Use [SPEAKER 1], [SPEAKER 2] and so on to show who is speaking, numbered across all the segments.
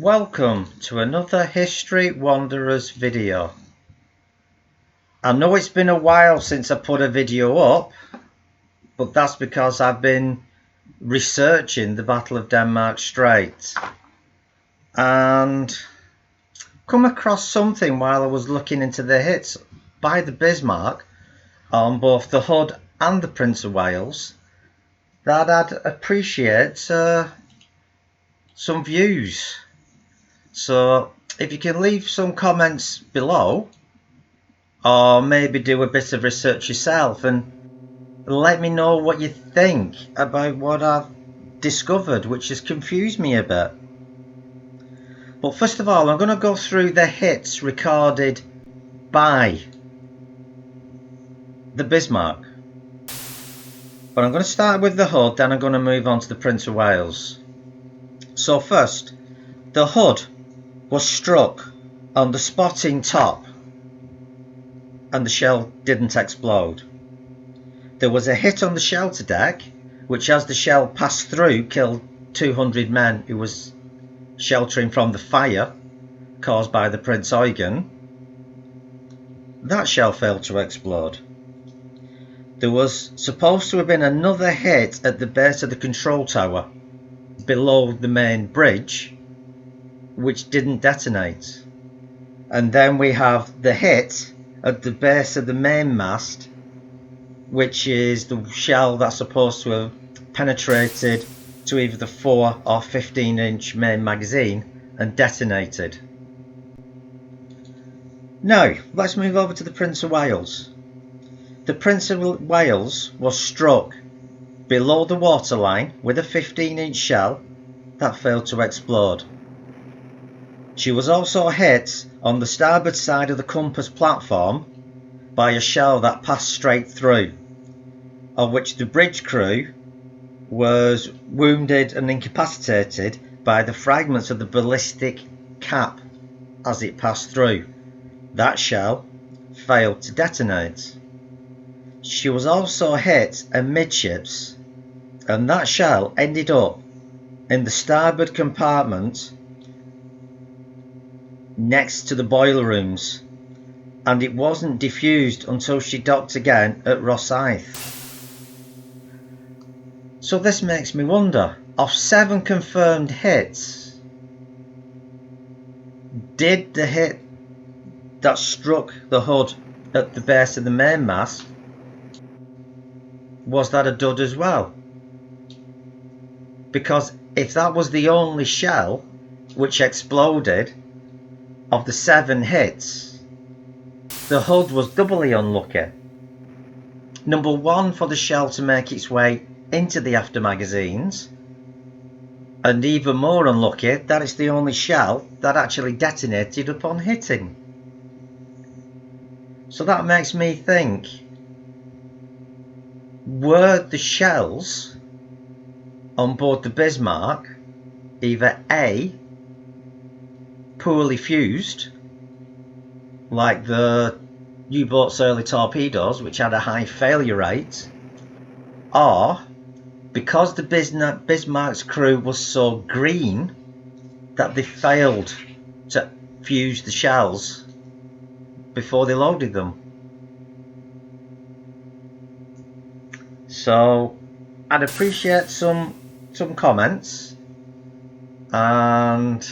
[SPEAKER 1] Welcome to another History Wanderers video. I know it's been a while since I put a video up, but that's because I've been researching the Battle of Denmark Strait and come across something while I was looking into the hits by the Bismarck on both the Hood and the Prince of Wales that I'd appreciate some views. So if you can leave some comments below, or maybe do a bit of research yourself and let me know what you think about what I've discovered, which has confused me a bit. But first of all, I'm going to go through the hits recorded by the Bismarck. But I'm going to start with the Hood, then I'm going to move on to the Prince of Wales. So first, the Hood was struck on the spotting top and the shell didn't explode. There was a hit on the shelter deck, which as the shell passed through killed 200 men who was sheltering from the fire caused by the Prince Eugen. That shell failed to explode. There was supposed to have been another hit at the base of the control tower below the main bridge, which didn't detonate. And then we have the hit at the base of the main mast, which is the shell that's supposed to have penetrated to either the 4 or 15-inch main magazine and detonated. Now, let's move over to the Prince of Wales. The Prince of Wales was struck below the waterline with a 15-inch shell that failed to explode. She was also hit on the starboard side of the compass platform by a shell that passed straight through, of which the bridge crew was wounded and incapacitated by the fragments of the ballistic cap as it passed through. That shell failed to detonate. She was also hit amidships, and that shell ended up in the starboard compartment next to the boiler rooms, and it wasn't diffused until she docked again at Rosyth. So this makes me wonder, of 7 confirmed hits, did the hit that struck the Hood at the base of the mainmast, was that a dud as well? Because if that was the only shell which exploded of the 7 hits, the Hood was doubly unlucky. Number 1, for the shell to make its way into the after magazines, and even more unlucky that it's the only shell that actually detonated upon hitting. So that makes me think, were the shells on board the Bismarck either A, poorly fused, like the U-boat's early torpedoes, which had a high failure rate, or because the Bismarck's crew was so green that they failed to fuse the shells before they loaded them. So I'd appreciate some comments, and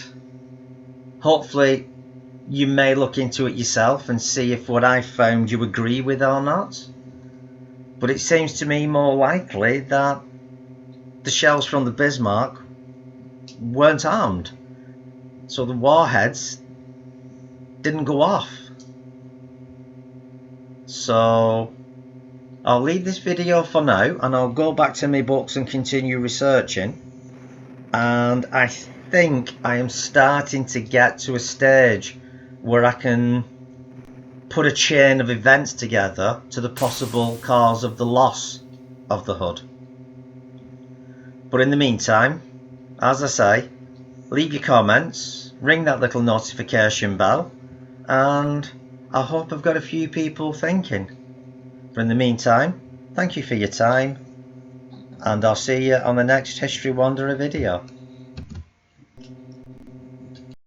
[SPEAKER 1] hopefully you may look into it yourself and see if what I found you agree with or not. But it seems to me more likely that the shells from the Bismarck weren't armed, so the warheads didn't go off. So I'll leave this video for now, and I'll go back to my books and continue researching. And I think I am starting to get to a stage where I can put a chain of events together to the possible cause of the loss of the Hood. But in the meantime, as I say, leave your comments, ring that little notification bell, and I hope I've got a few people thinking. But in the meantime, thank you for your time, and I'll see you on the next History Wanderer video.